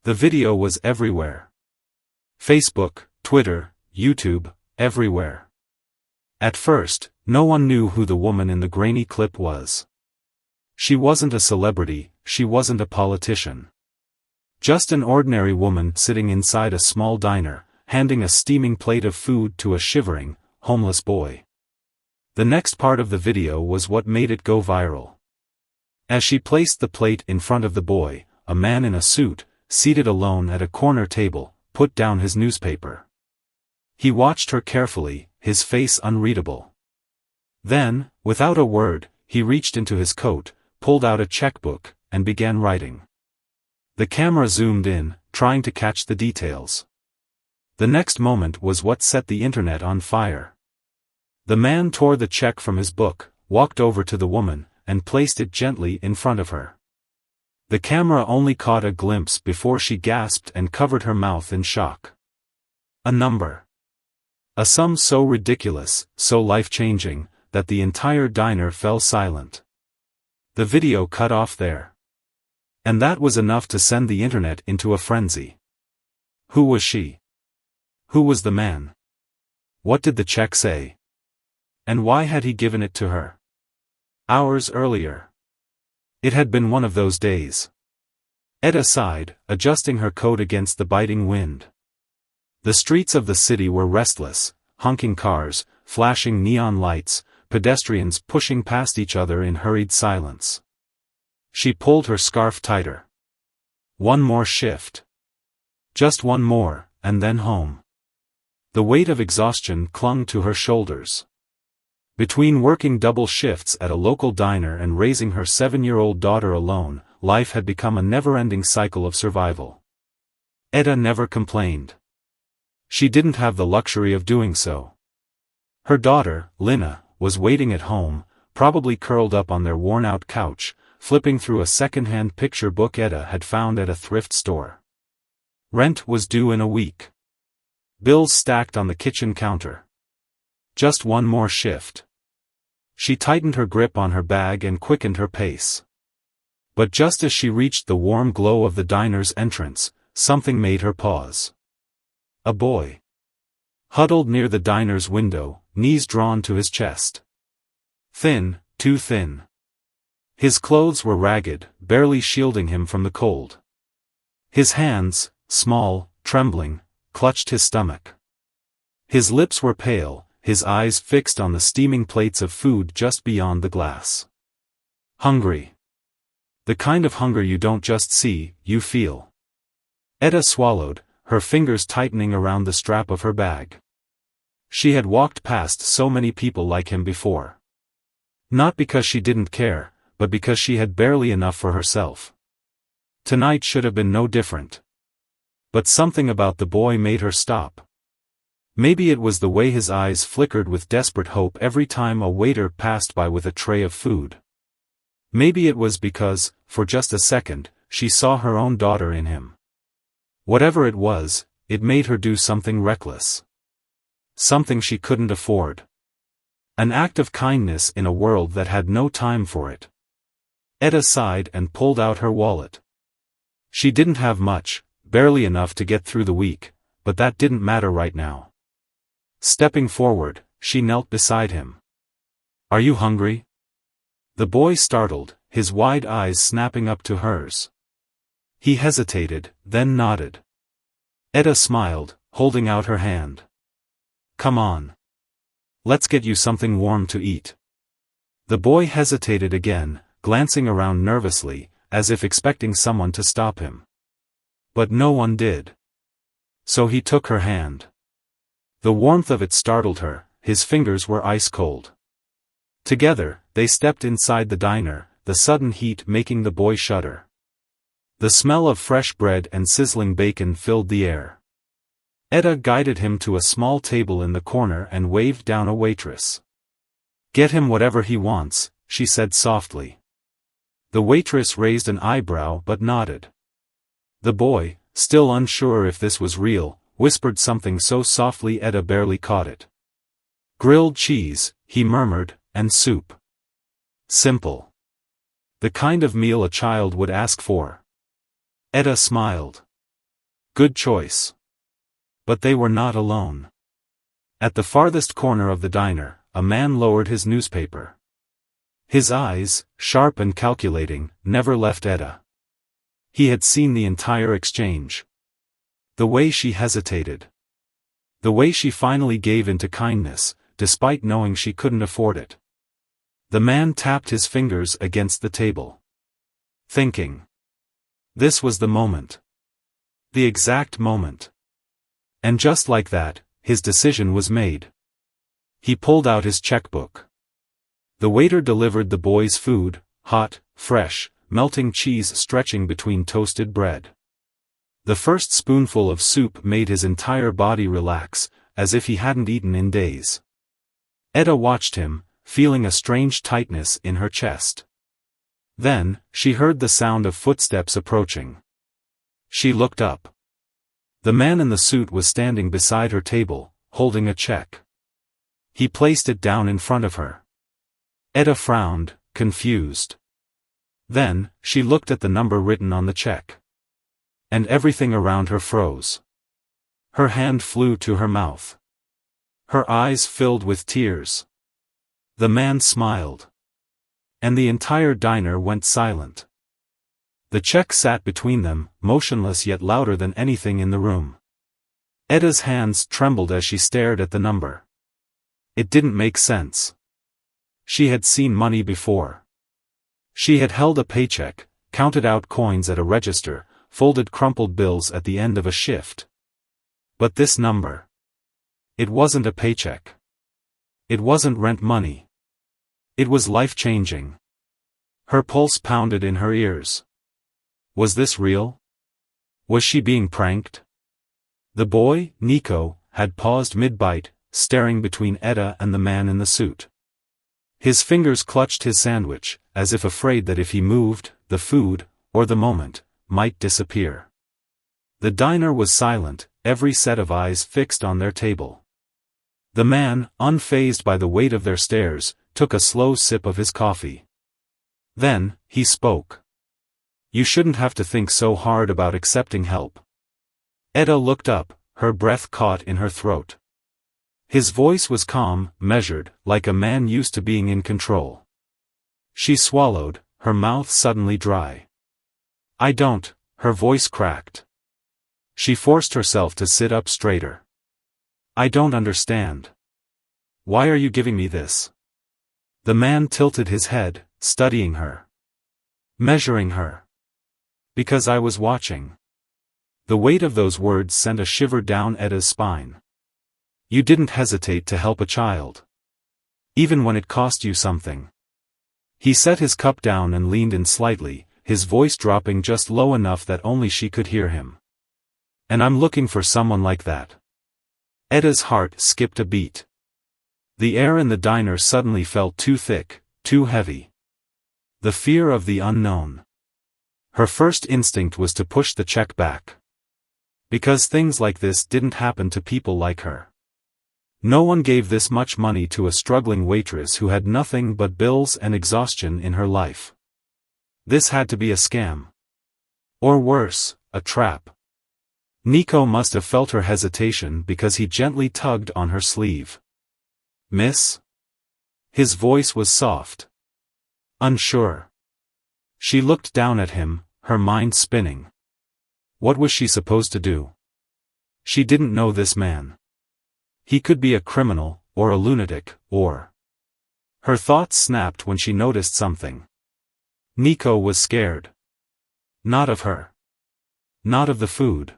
The video was everywhere. Facebook, Twitter, YouTube, everywhere. At first, no one knew who the woman in the grainy clip was. She wasn't a celebrity, she wasn't a politician. Just an ordinary woman sitting inside a small diner, handing a steaming plate of food to a shivering, homeless boy. The next part of the video was what made it go viral. As she placed the plate in front of the boy, a man in a suit, seated alone at a corner table, put down his newspaper. He watched her carefully, his face unreadable. Then, without a word, he reached into his coat, pulled out a checkbook, and began writing. The camera zoomed in, trying to catch the details. The next moment was what set the internet on fire. The man tore the check from his book, walked over to the woman, and placed it gently in front of her. The camera only caught a glimpse before she gasped and covered her mouth in shock. A number. A sum so ridiculous, so life-changing, that the entire diner fell silent. The video cut off there. And that was enough to send the internet into a frenzy. Who was she? Who was the man? What did the check say? And why had he given it to her? Hours earlier. It had been one of those days. Etta sighed, adjusting her coat against the biting wind. The streets of the city were restless, honking cars, flashing neon lights, pedestrians pushing past each other in hurried silence. She pulled her scarf tighter. One more shift. Just one more, and then home. The weight of exhaustion clung to her shoulders. Between working double shifts at a local diner and raising her 7-year-old daughter alone, life had become a never-ending cycle of survival. Etta never complained. She didn't have the luxury of doing so. Her daughter, Lina, was waiting at home, probably curled up on their worn-out couch, flipping through a second-hand picture book Etta had found at a thrift store. Rent was due in a week. Bills stacked on the kitchen counter. Just one more shift. She tightened her grip on her bag and quickened her pace. But just as she reached the warm glow of the diner's entrance, something made her pause. A boy. Huddled near the diner's window, knees drawn to his chest. Thin, too thin. His clothes were ragged, barely shielding him from the cold. His hands, small, trembling, clutched his stomach. His lips were pale, his eyes fixed on the steaming plates of food just beyond the glass. Hungry. The kind of hunger you don't just see, you feel. Etta swallowed, her fingers tightening around the strap of her bag. She had walked past so many people like him before. Not because she didn't care, but because she had barely enough for herself. Tonight should have been no different. But something about the boy made her stop. Maybe it was the way his eyes flickered with desperate hope every time a waiter passed by with a tray of food. Maybe it was because, for just a second, she saw her own daughter in him. Whatever it was, it made her do something reckless. Something she couldn't afford. An act of kindness in a world that had no time for it. Etta sighed and pulled out her wallet. She didn't have much, barely enough to get through the week, but that didn't matter right now. Stepping forward, she knelt beside him. Are you hungry? The boy startled, his wide eyes snapping up to hers. He hesitated, then nodded. Etta smiled, holding out her hand. Come on. Let's get you something warm to eat. The boy hesitated again, glancing around nervously, as if expecting someone to stop him. But no one did. So he took her hand. The warmth of it startled her, his fingers were ice cold. Together, they stepped inside the diner, the sudden heat making the boy shudder. The smell of fresh bread and sizzling bacon filled the air. Etta guided him to a small table in the corner and waved down a waitress. Get him whatever he wants, she said softly. The waitress raised an eyebrow but nodded. The boy, still unsure if this was real, whispered something so softly Etta barely caught it. Grilled cheese, he murmured, and soup. Simple. The kind of meal a child would ask for. Etta smiled. Good choice. But they were not alone. At the farthest corner of the diner, a man lowered his newspaper. His eyes, sharp and calculating, never left Etta. He had seen the entire exchange. The way she hesitated. The way she finally gave in to kindness, despite knowing she couldn't afford it. The man tapped his fingers against the table. Thinking. This was the moment. The exact moment. And just like that, his decision was made. He pulled out his checkbook. The waiter delivered the boys' food, hot, fresh, melting cheese stretching between toasted bread. The first spoonful of soup made his entire body relax, as if he hadn't eaten in days. Etta watched him, feeling a strange tightness in her chest. Then, she heard the sound of footsteps approaching. She looked up. The man in the suit was standing beside her table, holding a check. He placed it down in front of her. Etta frowned, confused. Then, she looked at the number written on the check. And everything around her froze. Her hand flew to her mouth. Her eyes filled with tears. The man smiled. And the entire diner went silent. The check sat between them, motionless yet louder than anything in the room. Etta's hands trembled as she stared at the number. It didn't make sense. She had seen money before. She had held a paycheck, counted out coins at a register, folded crumpled bills at the end of a shift. But this number. It wasn't a paycheck. It wasn't rent money. It was life-changing. Her pulse pounded in her ears. Was this real? Was she being pranked? The boy, Nico, had paused mid-bite, staring between Etta and the man in the suit. His fingers clutched his sandwich, as if afraid that if he moved, the food, or the moment, might disappear. The diner was silent, every set of eyes fixed on their table. The man, unfazed by the weight of their stares, took a slow sip of his coffee. Then, he spoke. You shouldn't have to think so hard about accepting help. Etta looked up, her breath caught in her throat. His voice was calm, measured, like a man used to being in control. She swallowed, her mouth suddenly dry. I don't, her voice cracked. She forced herself to sit up straighter. I don't understand. Why are you giving me this? The man tilted his head, studying her. Measuring her. Because I was watching. The weight of those words sent a shiver down Etta's spine. You didn't hesitate to help a child. Even when it cost you something. He set his cup down and leaned in slightly, his voice dropping just low enough that only she could hear him. And I'm looking for someone like that. Etta's heart skipped a beat. The air in the diner suddenly felt too thick, too heavy. The fear of the unknown. Her first instinct was to push the check back. Because things like this didn't happen to people like her. No one gave this much money to a struggling waitress who had nothing but bills and exhaustion in her life. This had to be a scam. Or worse, a trap. Nico must have felt her hesitation because he gently tugged on her sleeve. Miss? His voice was soft. Unsure. She looked down at him, her mind spinning. What was she supposed to do? She didn't know this man. He could be a criminal, or a lunatic, or... Her thoughts snapped when she noticed something. Nico was scared. Not of her. Not of the food.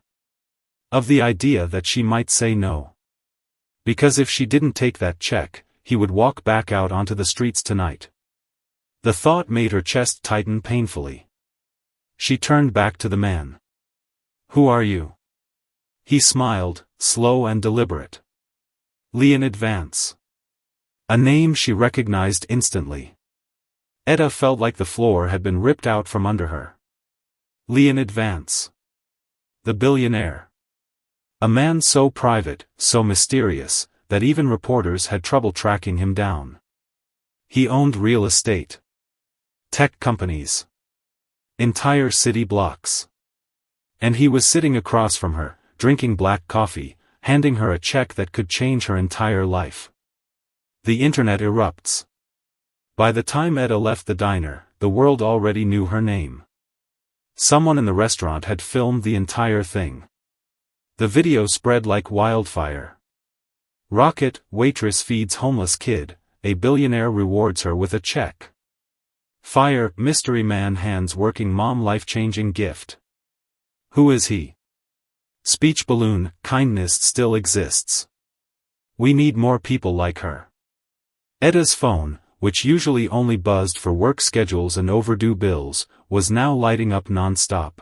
Of the idea that she might say no. Because if she didn't take that check, he would walk back out onto the streets tonight. The thought made her chest tighten painfully. She turned back to the man. Who are you? He smiled, slow and deliberate. Leon Advance. A name she recognized instantly. Etta felt like the floor had been ripped out from under her. Leon Advance. The billionaire. A man so private, so mysterious, that even reporters had trouble tracking him down. He owned real estate. Tech companies. Entire city blocks. And he was sitting across from her, drinking black coffee, handing her a check that could change her entire life. The internet erupts. By the time Etta left the diner, the world already knew her name. Someone in the restaurant had filmed the entire thing. The video spread like wildfire. Rocket, waitress feeds homeless kid, a billionaire rewards her with a check. Fire, mystery man hands working mom life-changing gift. Who is he? Speech balloon, kindness still exists. We need more people like her. Etta's phone, which usually only buzzed for work schedules and overdue bills, was now lighting up non-stop.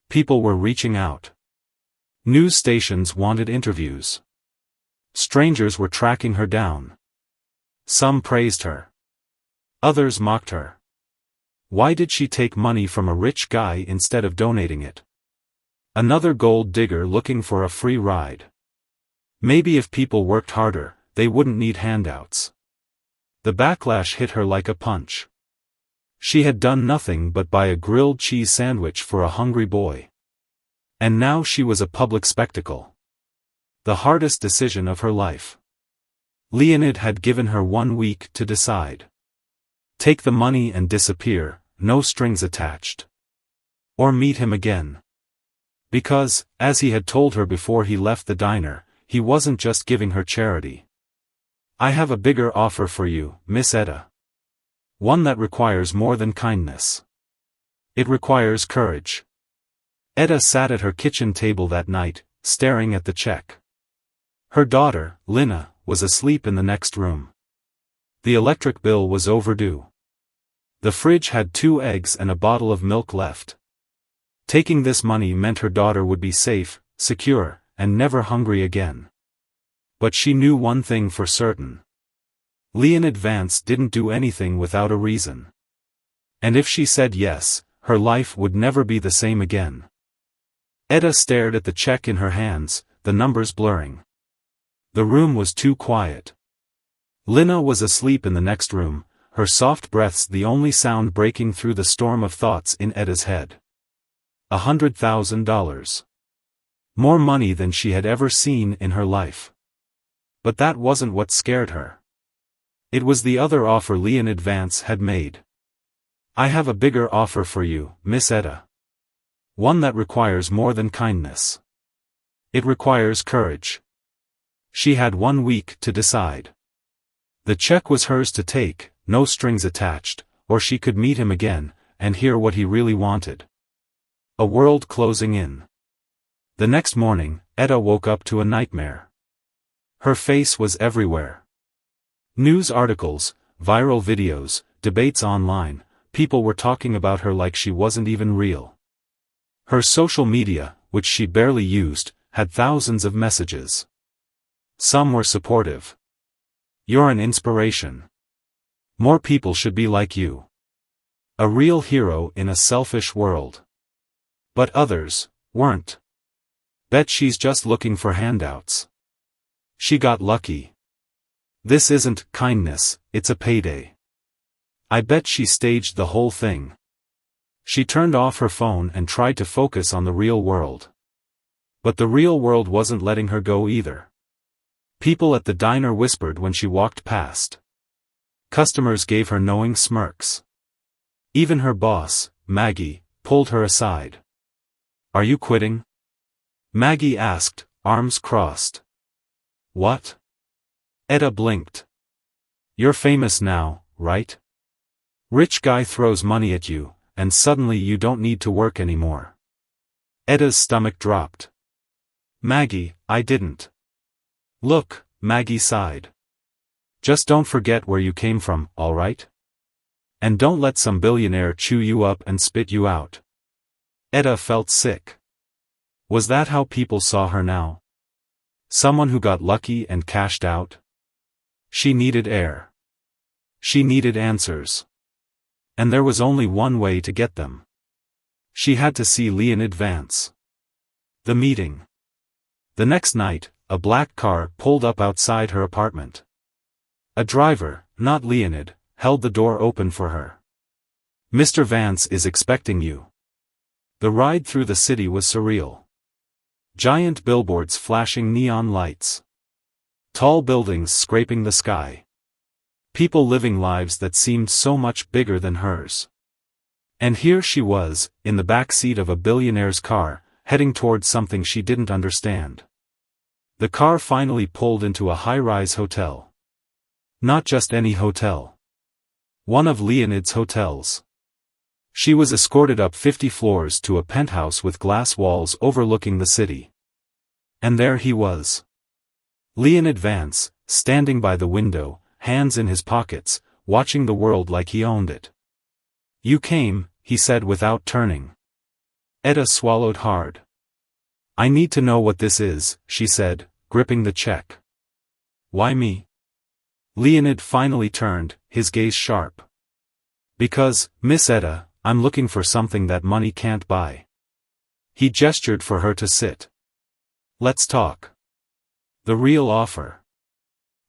People were reaching out. News stations wanted interviews. Strangers were tracking her down. Some praised her. Others mocked her. Why did she take money from a rich guy instead of donating it? Another gold digger looking for a free ride. Maybe if people worked harder, they wouldn't need handouts. The backlash hit her like a punch. She had done nothing but buy a grilled cheese sandwich for a hungry boy. And now she was a public spectacle. The hardest decision of her life. Leonid had given her 1 week to decide. Take the money and disappear, no strings attached. Or meet him again. Because, as he had told her before he left the diner, he wasn't just giving her charity. I have a bigger offer for you, Miss Etta. One that requires more than kindness. It requires courage. Etta sat at her kitchen table that night, staring at the check. Her daughter, Lina, was asleep in the next room. The electric bill was overdue. The fridge had 2 eggs and a bottle of milk left. Taking this money meant her daughter would be safe, secure, and never hungry again. But she knew one thing for certain. Leonid Vance didn't do anything without a reason. And if she said yes, her life would never be the same again. Etta stared at the check in her hands, the numbers blurring. The room was too quiet. Lina was asleep in the next room, her soft breaths the only sound breaking through the storm of thoughts in Etta's head. $100,000. More money than she had ever seen in her life. But that wasn't what scared her. It was the other offer Leonid Vance had made. I have a bigger offer for you, Miss Etta. One that requires more than kindness. It requires courage. She had 1 week to decide. The check was hers to take, no strings attached, or she could meet him again, and hear what he really wanted. A world closing in. The next morning, Etta woke up to a nightmare. Her face was everywhere. News articles, viral videos, debates online, people were talking about her like she wasn't even real. Her social media, which she barely used, had thousands of messages. Some were supportive. You're an inspiration. More people should be like you. A real hero in a selfish world. But others weren't. Bet she's just looking for handouts. She got lucky. This isn't kindness, it's a payday. I bet she staged the whole thing. She turned off her phone and tried to focus on the real world. But the real world wasn't letting her go either. People at the diner whispered when she walked past. Customers gave her knowing smirks. Even her boss, Maggie, pulled her aside. Are you quitting? Maggie asked, arms crossed. What? Etta blinked. You're famous now, right? Rich guy throws money at you, and suddenly you don't need to work anymore. Etta's stomach dropped. Maggie, I didn't. Look, Maggie sighed. Just don't forget where you came from, all right? And don't let some billionaire chew you up and spit you out. Etta felt sick. Was that how people saw her now? Someone who got lucky and cashed out? She needed air. She needed answers. And there was only one way to get them. She had to see Leonid Vance. The meeting. The next night, a black car pulled up outside her apartment. A driver, not Leonid, held the door open for her. Mr. Vance is expecting you. The ride through the city was surreal. Giant billboards flashing neon lights. Tall buildings scraping the sky. People living lives that seemed so much bigger than hers. And here she was, in the back seat of a billionaire's car, heading towards something she didn't understand. The car finally pulled into a high-rise hotel. Not just any hotel. One of Leonid's hotels. She was escorted up 50 floors to a penthouse with glass walls overlooking the city. And there he was. Leonid Vance, standing by the window, hands in his pockets, watching the world like he owned it. "You came," he said without turning. Etta swallowed hard. "I need to know what this is," she said, gripping the check. "Why me?" Leonid finally turned, his gaze sharp. "Because, Miss Etta, I'm looking for something that money can't buy." He gestured for her to sit. "Let's talk. The real offer."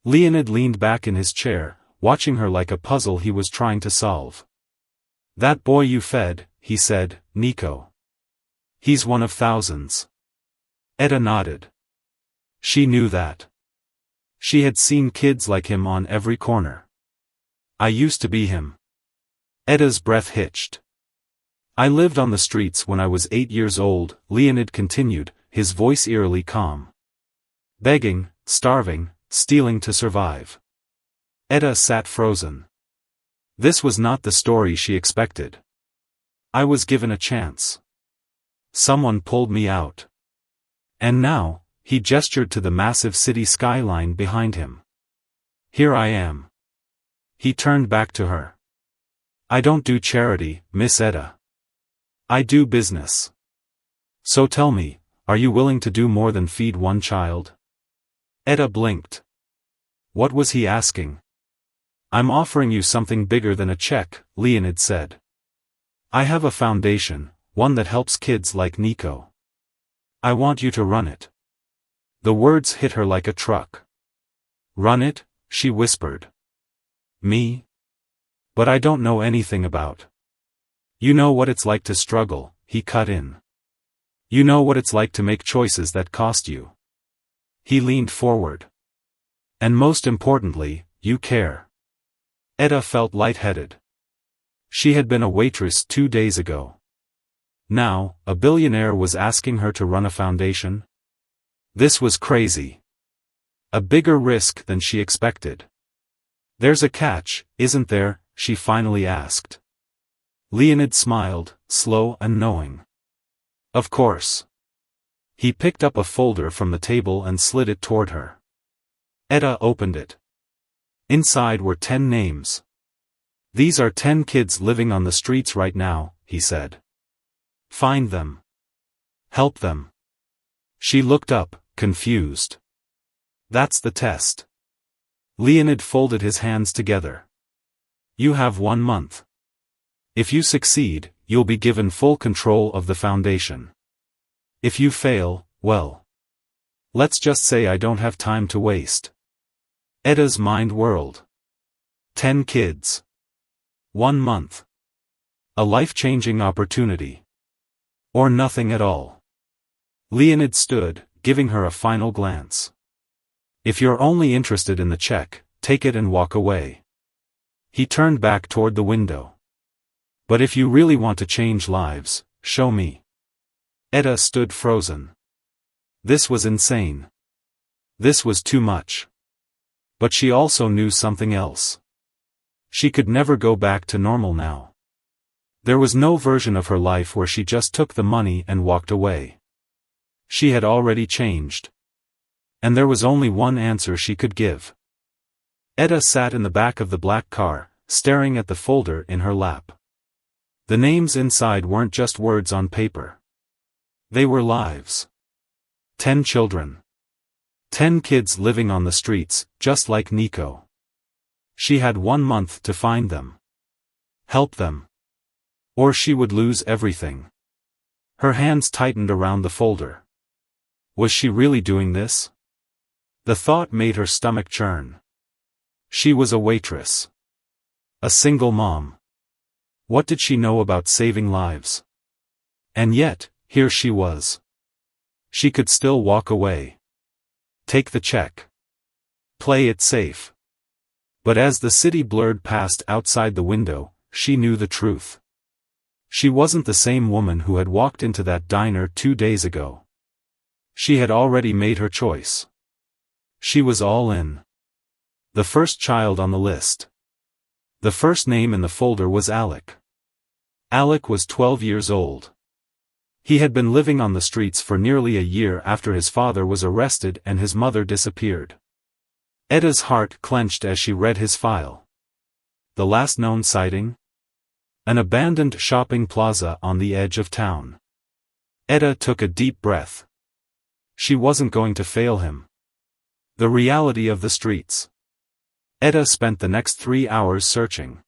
Leonid leaned back in his chair, watching her like a puzzle he was trying to solve. "That boy you fed," he said, "Nico. He's one of thousands." Etta nodded. She knew that. She had seen kids like him on every corner. "I used to be him." Etta's breath hitched. "I lived on the streets when I was 8 years old," Leonid continued, his voice eerily calm. "Begging, starving, stealing to survive." Etta sat frozen. This was not the story she expected. "I was given a chance. Someone pulled me out. And now," he gestured to the massive city skyline behind him. "Here I am." He turned back to her. "I don't do charity, Miss Etta. I do business. So tell me, are you willing to do more than feed one child?" Etta blinked. What was he asking? "I'm offering you something bigger than a check," Leonid said. "I have a foundation, one that helps kids like Nico. I want you to run it." The words hit her like a truck. "Run it?" she whispered. "Me? But I don't know anything about." "You know what it's like to struggle," he cut in. "You know what it's like to make choices that cost you." He leaned forward. "And most importantly, you care." Etta felt lightheaded. She had been a waitress 2 days ago. Now, a billionaire was asking her to run a foundation? This was crazy. A bigger risk than she expected. "There's a catch, isn't there?" she finally asked. Leonid smiled, slow and knowing. "Of course." He picked up a folder from the table and slid it toward her. Etta opened it. Inside were 10 names. "These are 10 kids living on the streets right now," he said. "Find them. Help them." She looked up, confused. "That's the test." Leonid folded his hands together. "You have 1 month. If you succeed, you'll be given full control of the foundation. If you fail, well. Let's just say I don't have time to waste." Etta's mind whirled. 10 kids. 1 month. A life-changing opportunity. Or nothing at all. Leonid stood, giving her a final glance. "If you're only interested in the check, take it and walk away." He turned back toward the window. "But if you really want to change lives, show me." Etta stood frozen. This was insane. This was too much. But she also knew something else. She could never go back to normal now. There was no version of her life where she just took the money and walked away. She had already changed. And there was only one answer she could give. Etta sat in the back of the black car, staring at the folder in her lap. The names inside weren't just words on paper. They were lives. 10 children. 10 kids living on the streets, just like Nico. She had 1 month to find them. Help them. Or she would lose everything. Her hands tightened around the folder. Was she really doing this? The thought made her stomach churn. She was a waitress. A single mom. What did she know about saving lives? And yet, here she was. She could still walk away. Take the check. Play it safe. But as the city blurred past outside the window, she knew the truth. She wasn't the same woman who had walked into that diner 2 days ago. She had already made her choice. She was all in. The first child on the list. The first name in the folder was Alec. Alec was 12 years old. He had been living on the streets for nearly a year after his father was arrested and his mother disappeared. Eda's heart clenched as she read his file. The last known sighting? An abandoned shopping plaza on the edge of town. Eda took a deep breath. She wasn't going to fail him. The reality of the streets. Eda spent the next 3 hours searching.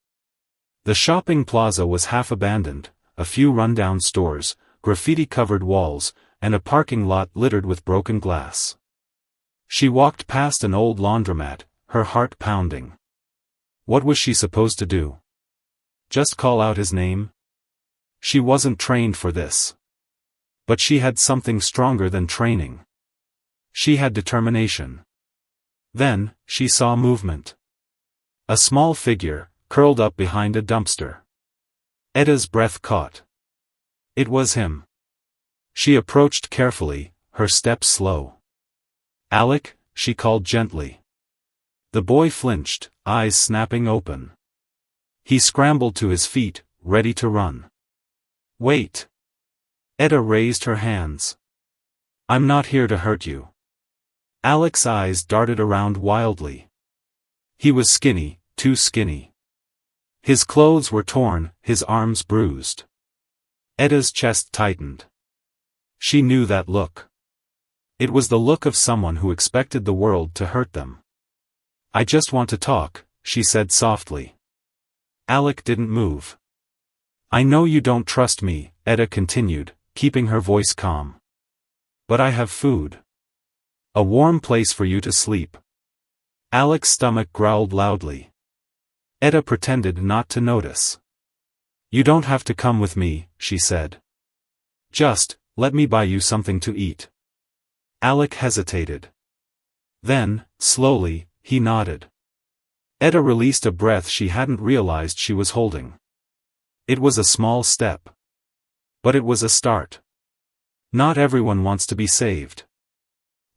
The shopping plaza was half abandoned, a few rundown stores, graffiti-covered walls, and a parking lot littered with broken glass. She walked past an old laundromat, her heart pounding. What was she supposed to do? Just call out his name? She wasn't trained for this. But she had something stronger than training. She had determination. Then, she saw movement. A small figure, curled up behind a dumpster. Eda's breath caught. It was him. She approached carefully, her steps slow. Alec, she called gently. The boy flinched, eyes snapping open. He scrambled to his feet, ready to run. Wait. Eda raised her hands. I'm not here to hurt you. Alec's eyes darted around wildly. He was skinny, too skinny. His clothes were torn, his arms bruised. Eda's chest tightened. She knew that look. It was the look of someone who expected the world to hurt them. I just want to talk, she said softly. Alec didn't move. I know you don't trust me, Eda continued, keeping her voice calm. But I have food. A warm place for you to sleep. Alec's stomach growled loudly. Eda pretended not to notice. You don't have to come with me, she said. Just, let me buy you something to eat. Alec hesitated. Then, slowly, he nodded. Eda released a breath she hadn't realized she was holding. It was a small step. But it was a start. Not everyone wants to be saved.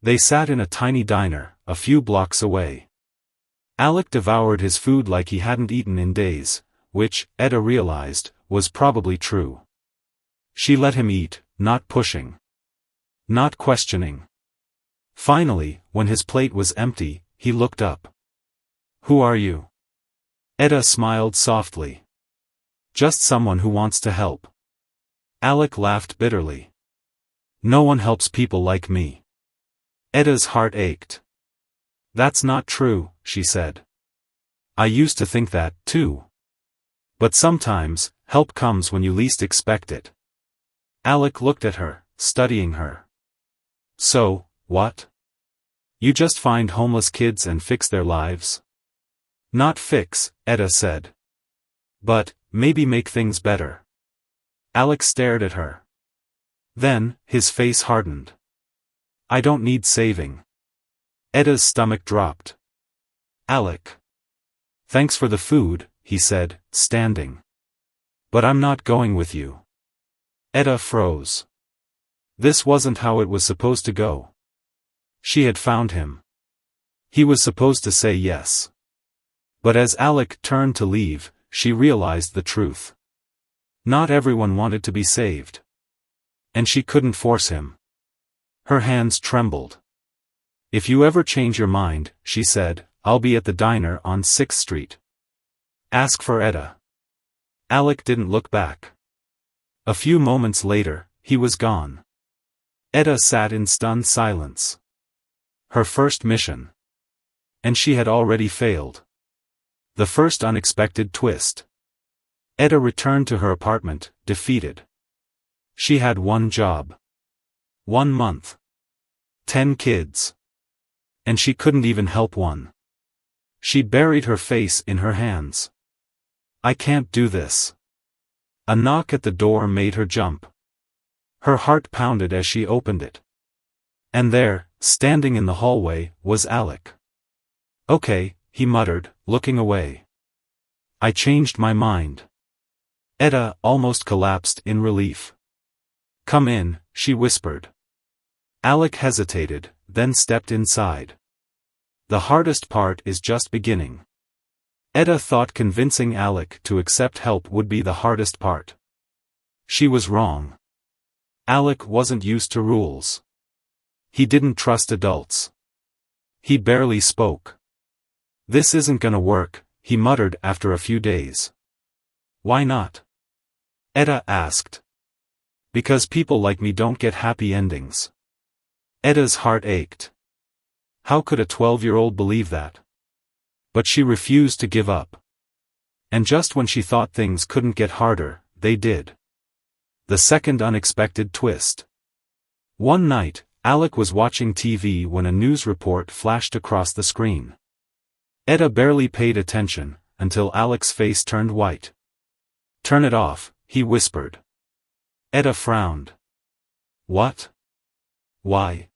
They sat in a tiny diner, a few blocks away. Alec devoured his food like he hadn't eaten in days, which, Eda realized, was probably true. She let him eat, not pushing. Not questioning. Finally, when his plate was empty, he looked up. Who are you? Eda smiled softly. Just someone who wants to help. Alec laughed bitterly. No one helps people like me. Eda's heart ached. That's not true, she said. I used to think that, too. But sometimes, help comes when you least expect it. Alec looked at her, studying her. So, what? You just find homeless kids and fix their lives? Not fix, Eda said. But, maybe make things better. Alec stared at her. Then, his face hardened. I don't need saving. Eda's stomach dropped. Alec. Thanks for the food, he said, standing. But I'm not going with you. Eda froze. This wasn't how it was supposed to go. She had found him. He was supposed to say yes. But as Alec turned to leave, she realized the truth. Not everyone wanted to be saved. And she couldn't force him. Her hands trembled. If you ever change your mind, she said, I'll be at the diner on 6th Street. Ask for Eda. Alec didn't look back. A few moments later, he was gone. Eda sat in stunned silence. Her first mission. And she had already failed. The first unexpected twist. Eda returned to her apartment, defeated. She had one job. 1 month. 10 kids. And she couldn't even help one. She buried her face in her hands. I can't do this. A knock at the door made her jump. Her heart pounded as she opened it. And there, standing in the hallway, was Alec. "Okay," he muttered, looking away. "I changed my mind." Etta almost collapsed in relief. "Come in," she whispered. Alec hesitated, then stepped inside. "The hardest part is just beginning." Etta thought convincing Alec to accept help would be the hardest part. She was wrong. Alec wasn't used to rules. He didn't trust adults. He barely spoke. "This isn't gonna work," he muttered after a few days. "Why not?" Etta asked. "Because people like me don't get happy endings." Etta's heart ached. How could a 12-year-old believe that? But she refused to give up. And just when she thought things couldn't get harder, they did. The second unexpected twist. One night, Alec was watching TV when a news report flashed across the screen. Etta barely paid attention, until Alec's face turned white. "Turn it off," he whispered. Etta frowned. "What? Why?"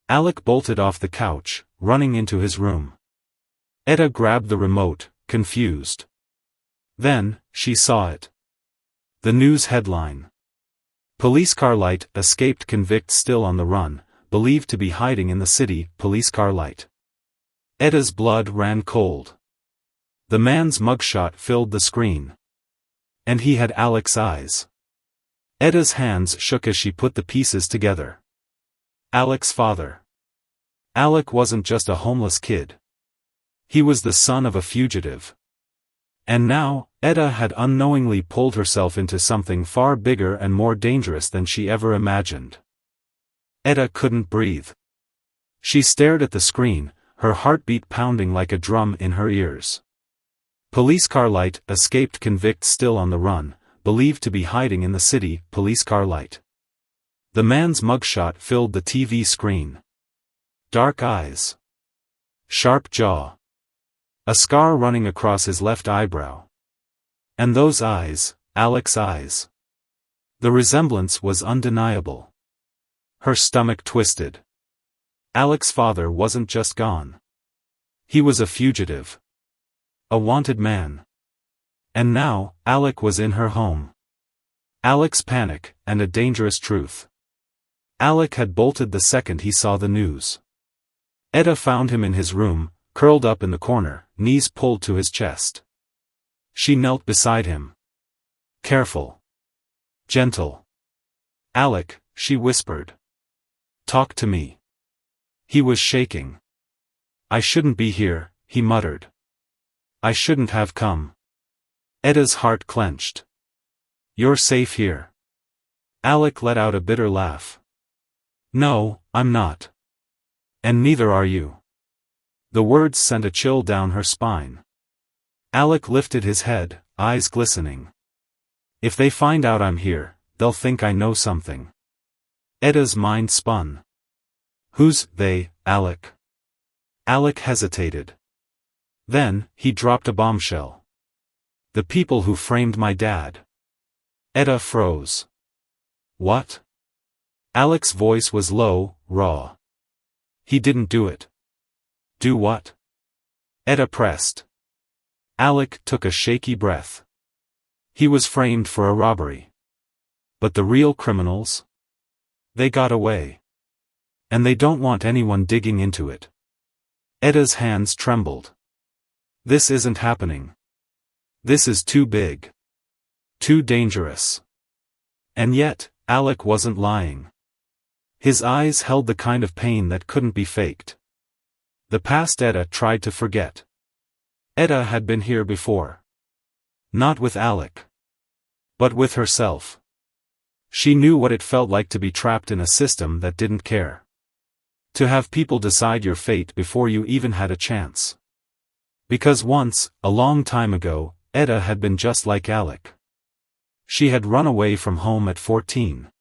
Alec bolted off the couch, running into his room. Etta grabbed the remote, confused. Then, she saw it. The news headline. Police car light, escaped convict still on the run, believed to be hiding in the city, police car light. Etta's blood ran cold. The man's mugshot filled the screen. And he had Alec's eyes. Etta's hands shook as she put the pieces together. Alec's father. Alec wasn't just a homeless kid. He was the son of a fugitive. And now, Etta had unknowingly pulled herself into something far bigger and more dangerous than she ever imagined. Etta couldn't breathe. She stared at the screen, her heartbeat pounding like a drum in her ears. Police car light, escaped convict still on the run, believed to be hiding in the city, police car light. The man's mugshot filled the TV screen. Dark eyes. Sharp jaw. A scar running across his left eyebrow. And those eyes, Alec's eyes. The resemblance was undeniable. Her stomach twisted. Alec's father wasn't just gone. He was a fugitive. A wanted man. And now, Alec was in her home. Alec's panic, and a dangerous truth. Alec had bolted the second he saw the news. Etta found him in his room, curled up in the corner, knees pulled to his chest. She knelt beside him. "Careful. Gentle. Alec," she whispered. "Talk to me." He was shaking. "I shouldn't be here," he muttered. "I shouldn't have come." Etta's heart clenched. "You're safe here." Alec let out a bitter laugh. "No, I'm not. And neither are you." The words sent a chill down her spine. Alec lifted his head, eyes glistening. "If they find out I'm here, they'll think I know something." Etta's mind spun. "Who's they, Alec?" Alec hesitated. Then, he dropped a bombshell. "The people who framed my dad." Etta froze. "What?" Alec's voice was low, raw. "He didn't do it." "Do what?" Etta pressed. Alec took a shaky breath. "He was framed for a robbery. But the real criminals? They got away. And they don't want anyone digging into it." Etta's hands trembled. "This isn't happening. This is too big. Too dangerous." And yet, Alec wasn't lying. His eyes held the kind of pain that couldn't be faked. The past Etta tried to forget. Etta had been here before. Not with Alec. But with herself. She knew what it felt like to be trapped in a system that didn't care. To have people decide your fate before you even had a chance. Because once, a long time ago, Etta had been just like Alec. She had run away from home at 14.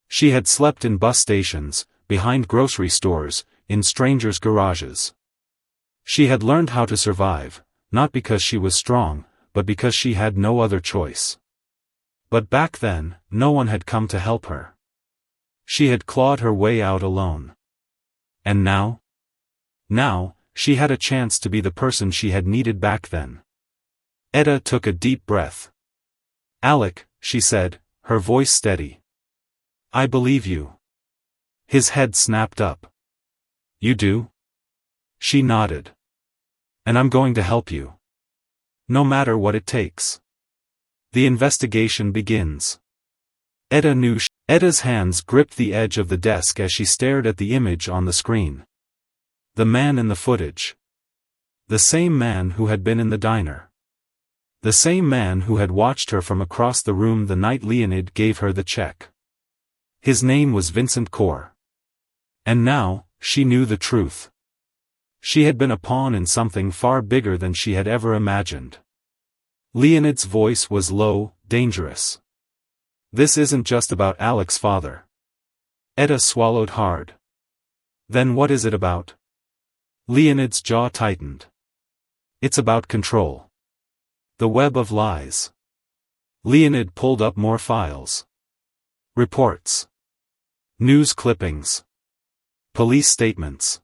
She had slept in bus stations, behind grocery stores, in strangers' garages. She had learned how to survive, not because she was strong, but because she had no other choice. But back then, no one had come to help her. She had clawed her way out alone. And now? Now, she had a chance to be the person she had needed back then. Etta took a deep breath. "Alec," she said, her voice steady. "I believe you." His head snapped up. "You do?" She nodded. "And I'm going to help you. No matter what it takes. The investigation begins." Etta knew. Etta's hands gripped the edge of the desk as she stared at the image on the screen. The man in the footage. The same man who had been in the diner. The same man who had watched her from across the room the night Leonid gave her the check. His name was Vincent Corr. And now, she knew the truth. She had been a pawn in something far bigger than she had ever imagined. Leonid's voice was low, dangerous. "This isn't just about Alec's father." Etta swallowed hard. "Then what is it about?" Leonid's jaw tightened. "It's about control. The web of lies." Leonid pulled up more files. Reports. News clippings. Police statements.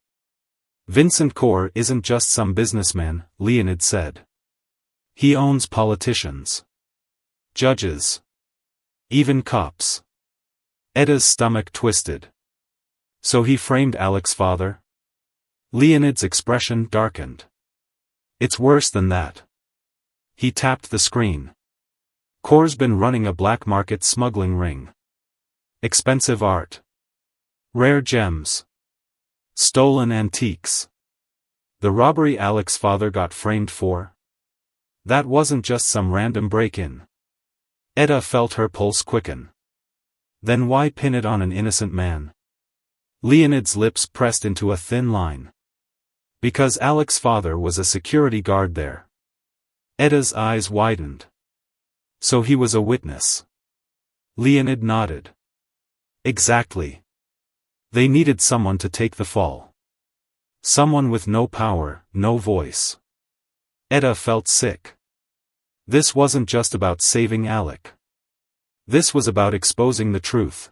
"Vincent Corr isn't just some businessman," Leonid said. "He owns politicians. Judges. Even cops." Etta's stomach twisted. "So he framed Alec's father?" Leonid's expression darkened. "It's worse than that." He tapped the screen. "Corr's been running a black market smuggling ring. Expensive art. Rare gems. Stolen antiques. The robbery Alec's father got framed for? That wasn't just some random break-in." Etta felt her pulse quicken. "Then why pin it on an innocent man?" Leonid's lips pressed into a thin line. "Because Alec's father was a security guard there." Etta's eyes widened. "So he was a witness?" Leonid nodded. "Exactly. They needed someone to take the fall. Someone with no power, no voice." Etta felt sick. This wasn't just about saving Alec. This was about exposing the truth.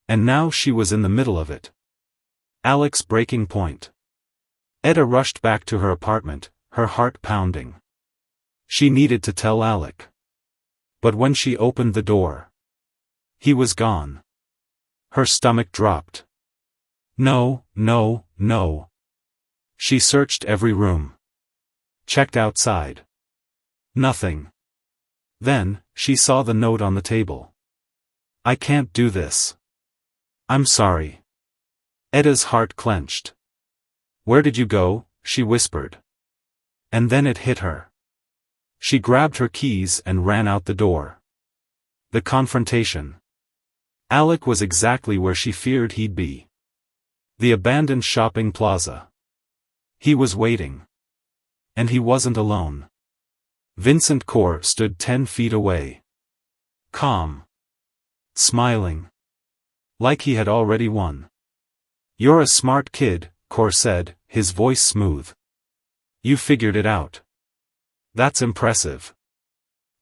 And now she was in the middle of it. Alec's breaking point. Etta rushed back to her apartment, her heart pounding. She needed to tell Alec. But when she opened the door, he was gone. Her stomach dropped. No, no, no. She searched every room. Checked outside. Nothing. Then, she saw the note on the table. "I can't do this. I'm sorry." Etta's heart clenched. "Where did you go?" she whispered. And then it hit her. She grabbed her keys and ran out the door. The confrontation. Alec was exactly where she feared he'd be. The abandoned shopping plaza. He was waiting. And he wasn't alone. Vincent Corr stood 10 feet away. Calm. Smiling. Like he had already won. "You're a smart kid," Corr said, his voice smooth. "You figured it out. That's impressive."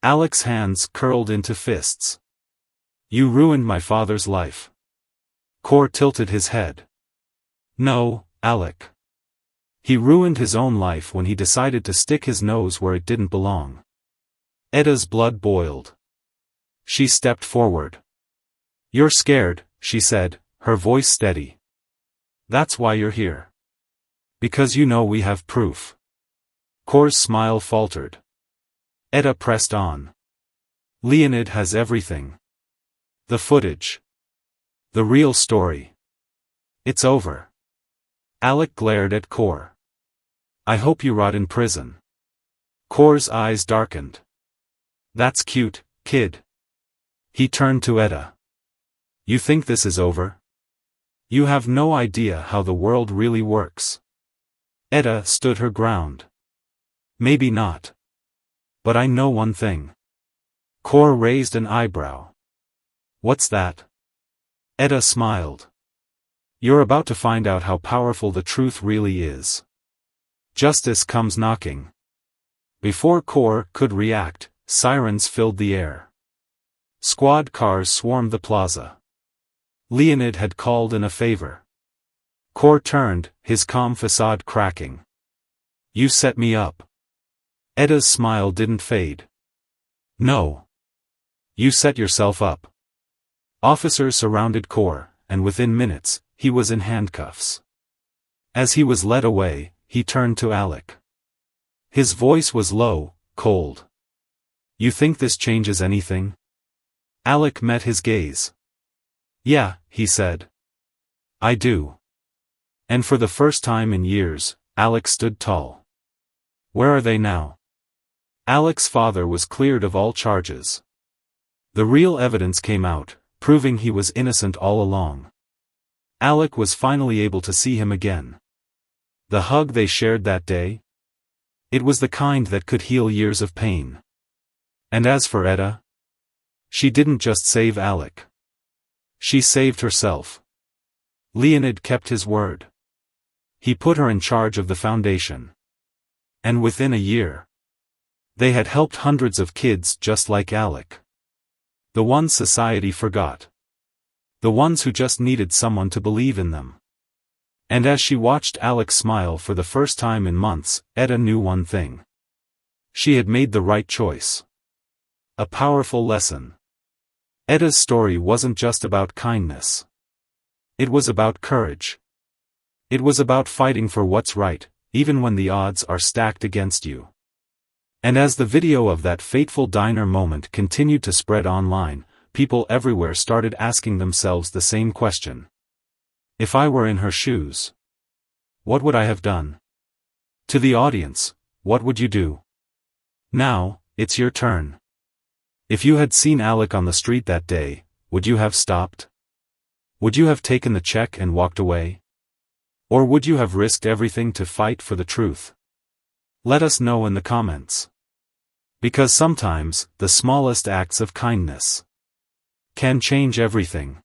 Alec's hands curled into fists. "You ruined my father's life." Corr tilted his head. "No, Alec. He ruined his own life when he decided to stick his nose where it didn't belong." Etta's blood boiled. She stepped forward. "You're scared," she said, her voice steady. "That's why you're here. Because you know we have proof." Corr's smile faltered. Etta pressed on. "Leonid has everything. The footage. The real story. It's over." Alec glared at Corr. "I hope you rot in prison." Corr's eyes darkened. "That's cute, kid." He turned to Etta. "You think this is over? You have no idea how the world really works." Etta stood her ground. "Maybe not. But I know one thing." Corr raised an eyebrow. "What's that?" Etta smiled. "You're about to find out how powerful the truth really is. Justice comes knocking." Before Corr could react, sirens filled the air. Squad cars swarmed the plaza. Leonid had called in a favor. Kor turned, his calm facade cracking. You set me up. Edda's smile didn't fade. No. You set yourself up. Officers surrounded Kor, and within minutes, he was in handcuffs. As he was led away, he turned to Alec. His voice was low, cold. You think this changes anything? Alec met his gaze. Yeah, he said. I do. And for the first time in years, Alec stood tall. Where are they now? Alec's father was cleared of all charges. The real evidence came out, proving he was innocent all along. Alec was finally able to see him again. The hug they shared that day? It was the kind that could heal years of pain. And as for Edda? She didn't just save Alec. She saved herself. Leonid kept his word. He put her in charge of the foundation. And within a year, they had helped hundreds of kids just like Alec. The ones society forgot. The ones who just needed someone to believe in them. And as she watched Alec smile for the first time in months, Edda knew one thing. She had made the right choice. A powerful lesson. Edda's story wasn't just about kindness. It was about courage. It was about fighting for what's right, even when the odds are stacked against you. And as the video of that fateful diner moment continued to spread online, people everywhere started asking themselves the same question. If I were in her shoes, what would I have done? To the audience, what would you do? Now, it's your turn. If you had seen Alec on the street that day, would you have stopped? Would you have taken the check and walked away? Or would you have risked everything to fight for the truth? Let us know in the comments. Because sometimes, the smallest acts of kindness can change everything.